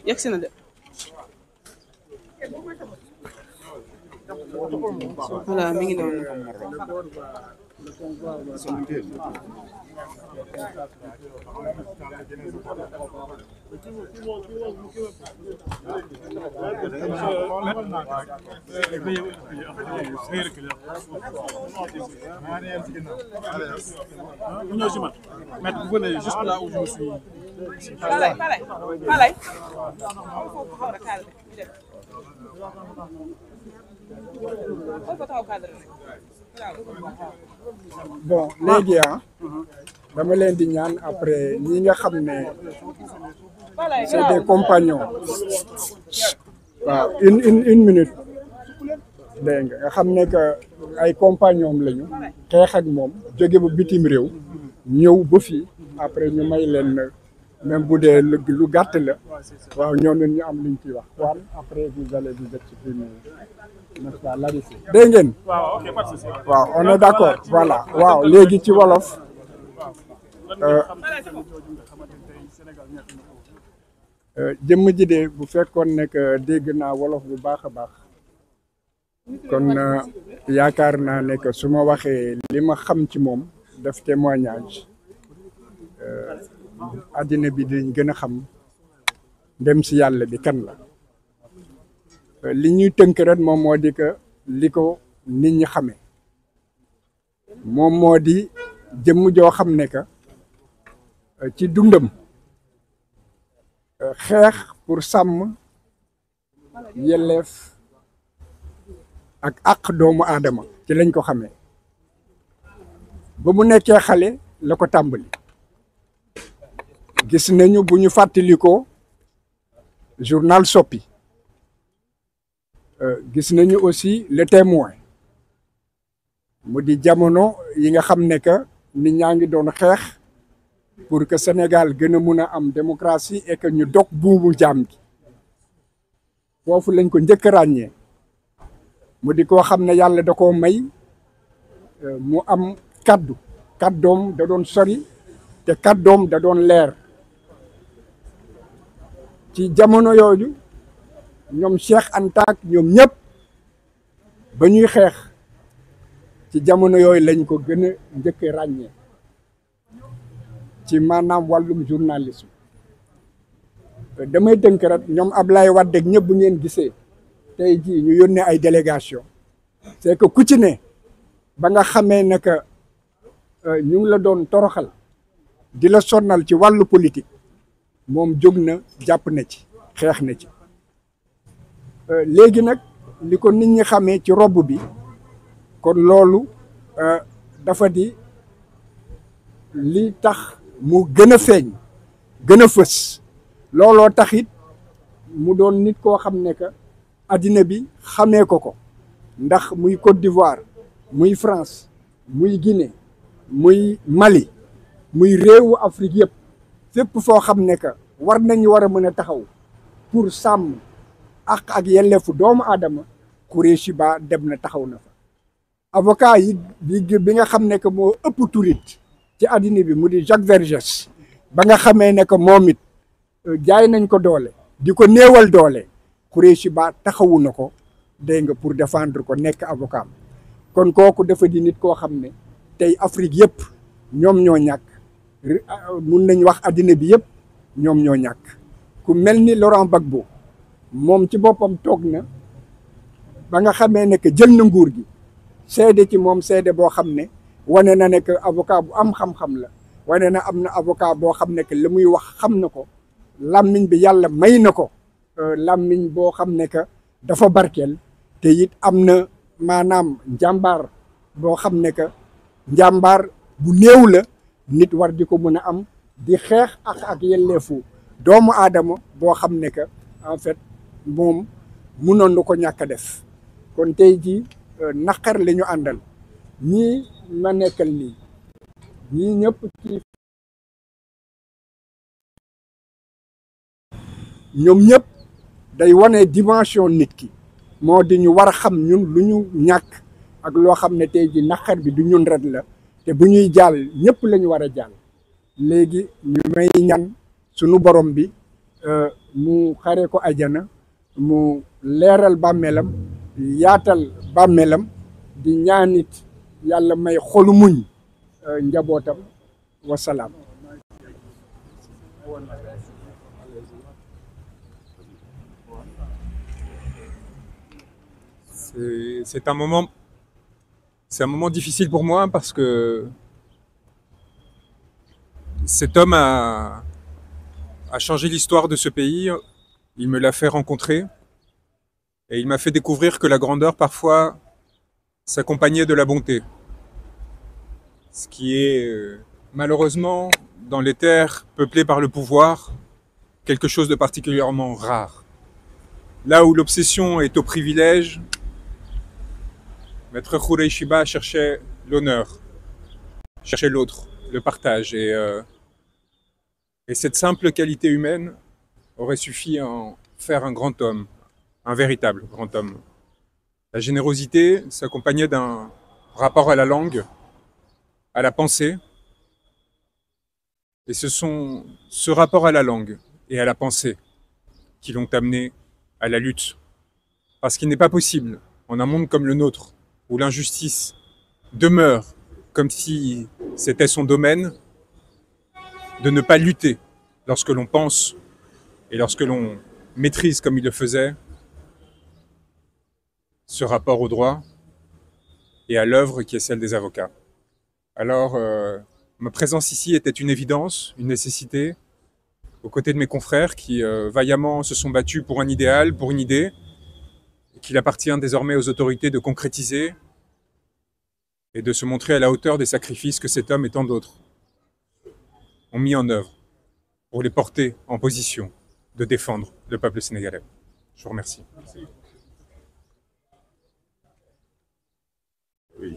yegsi na de voilà mi ngi noonu Maître, vous venez juste là où je me suis. Bon léegi dama leen di ñaan après ñi nga xam ne c'est des compagnons waaw une minute dégg nga xam ne que ay compagnons lañu xeex ak moom jóge ba bitim réew ñëw ba fii après ñu may leen même bu dee lu gàtt la waaw ñoom ñu am luñ ciy wax waan après vous allez vous exprimer n'est-ce pas Larissa dégg ngeen waaw on est d'accord voilà waaw léegi ci wolof jëmm ji de bu fekkoon ne que dégg naa wolof bu baax a baax kon yaakaar naa ne que su ma waxee li ma xam ci moom def témoignage àddina bi dañ gën a xam dem si yàlla bi kan la li ñuy tënk rek moom moo di que li ko nit ñi xamee moom moo di jëmm joo xam ne que ci dundam xeex pour sàmm yelleef ak àq doomu aadama ci lañ ko xamee ba mu nekkee xale la ko tàmbali gis nañu bu ñu fàttalikoo journal Sopi gis nañu aussi le témoin mu di jamono yi nga xam ne que nit ñaa ngi doon xeex pour que Sénégal gën a mun a am démocratie et que ñu dog buubu jaam gi foofu lañ ko njëkk a ràññee mu di koo xam ne yàlla da koo may mu am kàddoom da doon sori te kàddoom da doon leer ci jamono yooyu ñoom Cheikh Anta ak ñoom ñëpp ba ñuy xeex ci jamono yooyu lañ ko gën a njëkk ràññee ci maanaam wàllum journalisme damay tënk rek ñoom Ablaye Wade ak ñëpp bu ngeen gisee tey jii ñu yónnee ay délégation c'est que ku ci ne ba nga xamee ne que ñu ngi la doon toroxal di la sonnal ci wàllu politique moom jóg na jàpp na ci xeex na ci léegi nag li ko nit ñi xamee ci robb bi kon loolu dafa di li tax mu gën a feeñ gën a fës looloo taxit mu doon nit koo xam ne que addina bi xamee ko ndax muy Côte d'Ivoire muy France muy Guinée muy Mali muy réewu Afrique yëpp fépp foo xam ne que war nañu war a mën a taxaw pour sàmm ak yelleefu doomu aadama Khoureyssi Ba dem na taxaw na fa avocat yi bi nga xam ne que moo ëpp turit ci addina bi mu di Jacques Vergès ba nga xamee ne que moom it jaay nañ ko doole di ko néewal doole Khoureyssi Ba taxawu na ko dégg nga pour défendre ko nekk avocat kon kooku dafa di nit koo xam ne tey Afrique yëpp ñoom ñoo ñàkk mun nañ wax addina bi yëpp ñoom ñoo ñàkk ku mel ni Laurent Gbagbo moom ci boppam toog na ba nga xamee ne que jël na nguur gi seede ci moom seede boo xam ne wane na ne que avocat bu am xam-xam la wane na am na avocat boo xam ne que li muy wax xam na ko làmmiñ bi yàlla may na ko làmmiñ boo xam ne que dafa barkeel te it am na maanaam njàmbaar boo xam ne que njàmbaar bu néew la nit war di ko mën a am di xeex ak yelleefu doomu aadama boo xam ne que en fait moom munoon na ko ñàkk a def kon tey jii naqar la ñu àndal ñii ma nekkal lii ñii ñëpp ci ñoom ñëpp day wane dimension nit ki moo di ñu war a xam ñun lu ñu ñàkk ak loo xam ne tey ji naqar bi du ñun ret la te bu ñuy jàll ñëpp la ñu war a jàll léegi ñu may ñan sunu borom bi mu xare ko ajana mu leeral bàmmeelam yaatal bàmmeelam di ñaanit yàlla may xolu muñ njabootam wasalaam. C'est un moment difficile pour moi parce que cet homme a changé l'histoire de ce pays. Il me l'a fait rencontrer et il m'a fait découvrir que la grandeur parfois s'accompagnait de la bonté. Ce qui est malheureusement dans les terres peuplées par le pouvoir quelque chose de particulièrement rare. Là où l'obsession est au privilège, Maître Khoureyssi Shiba cherchait l'honneur, cherchait l'autre, le partage. Et cette simple qualité humaine aurait suffi à en faire un grand homme, un véritable grand homme. La générosité s'accompagnait d'un rapport à la langue, à la pensée. Et ce sont ce rapport à la langue et à la pensée qui l'ont amené à la lutte. Parce qu'il n'est pas possible, en un monde comme le nôtre, où l'injustice demeure comme si c'était son domaine, de ne pas lutter lorsque l'on pense et lorsque l'on maîtrise comme il le faisait ce rapport au droit et à l'œuvre qui est celle des avocats. Alors, ma présence ici était une évidence, une nécessité, aux côtés de mes confrères qui vaillamment se sont battus pour un idéal, pour une idée, qu'il appartient désormais aux autorités de concrétiser et de se montrer à la hauteur des sacrifices que cet homme et tant d'autres ont mis en œuvre pour les porter en position de défendre le peuple sénégalais. Je vous remercie. Oui.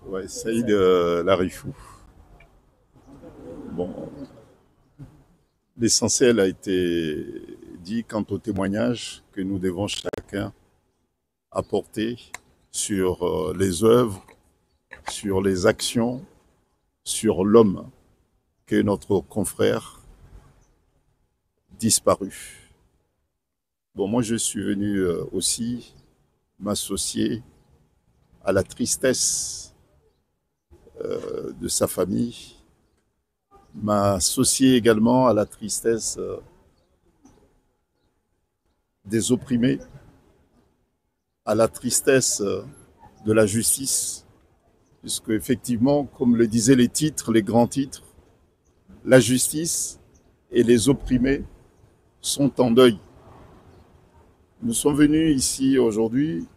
Ouais, Saïd Larifou. Bon, l'essentiel a été dit quant au témoignage que nous devons chacun apporter sur les œuvres, sur les actions, sur l'homme que notre confrère disparu. Bon, moi je suis venu aussi m'associer à la tristesse de sa famille, m'associer également à la tristesse des opprimés, à la tristesse de la justice, puisque effectivement, comme le disaient les titres, les grands titres, la justice et les opprimés sont en deuil. Nous sommes venus ici aujourd'hui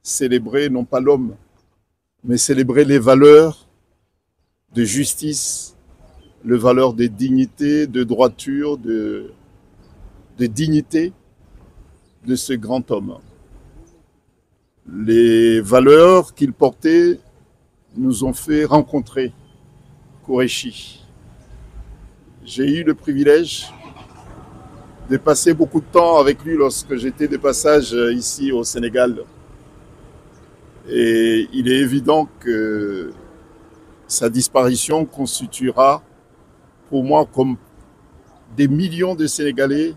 célébrer non pas l'homme, mais célébrer les valeurs de justice, les valeurs de dignité, de droiture, de dignité de ce grand homme. Les valeurs qu'il portait nous ont fait rencontrer Khoureyssi. J'ai eu le privilège de passer beaucoup de temps avec lui lorsque j'étais de passage ici au Sénégal. Et il est évident que sa disparition constituera pour moi, comme des millions de Sénégalais,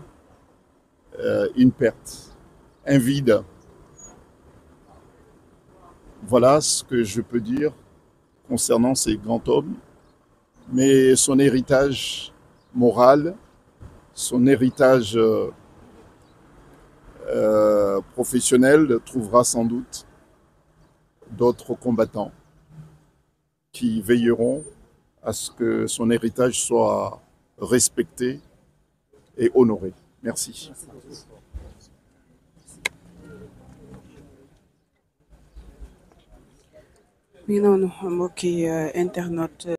une perte, un vide. Voilà ce que je peux dire concernant ces grands hommes. Mais son héritage moral, son héritage professionnel trouvera sans doute d'autres combattants qui veilleront à ce que son héritage soit respecté et honoré. Merci. mi ngi noonu mbokki internaute